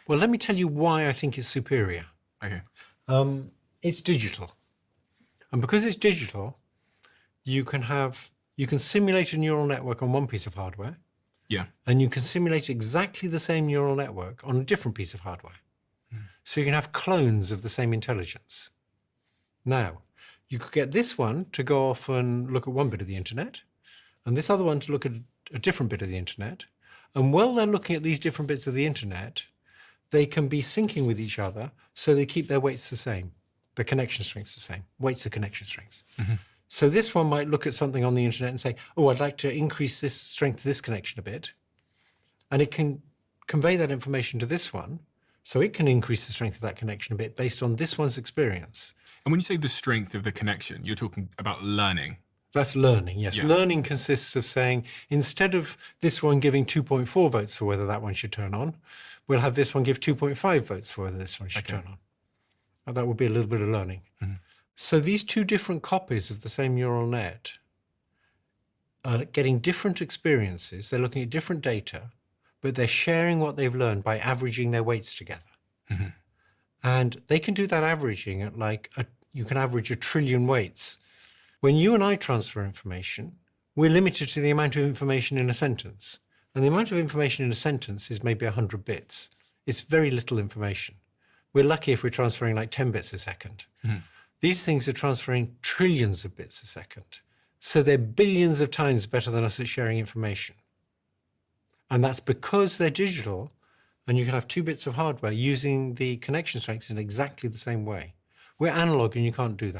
Well, let me tell you why I think it's superior. Okay. It's digital. And because it's digital, you can simulate a neural network on one piece of hardware, Yeah. and you can simulate exactly the same neural network on a different piece of hardware. So you can have clones of the same intelligence. Now, you could get this one to go off and look at one bit of the internet, and this other one to look at a different bit of the internet. And while they're looking at these different bits of the internet, they can be syncing with each other, so they keep their weights the same. The connection strengths the same. Weights are connection strengths. So this one might look at something on the internet and say, oh, I'd like to increase this strength of this connection a bit. And it can convey that information to this one, so it can increase the strength of that connection a bit based on this one's experience. And when you say the strength of the connection, you're talking about learning. That's learning, yes. Yeah. Learning consists of saying, instead of this one giving 2.4 votes for whether that one should turn on, we'll have this one give 2.5 votes for whether this one should turn on. And that would be a little bit of learning. So these two different copies of the same neural net are getting different experiences. They're looking at different data, but they're sharing what they've learned by averaging their weights together. And they can do that averaging at you can average 1 trillion weights. When you and I transfer information, we're limited to the amount of information in a sentence. And the amount of information in a sentence is maybe 100 bits. It's very little information. We're lucky if we're transferring like 10 bits a second. These things are transferring trillions of bits a second. So they're billions of times better than us at sharing information. And that's because they're digital, and you can have 2 bits of hardware using the connection strengths in exactly the same way. We're analog and you can't do that.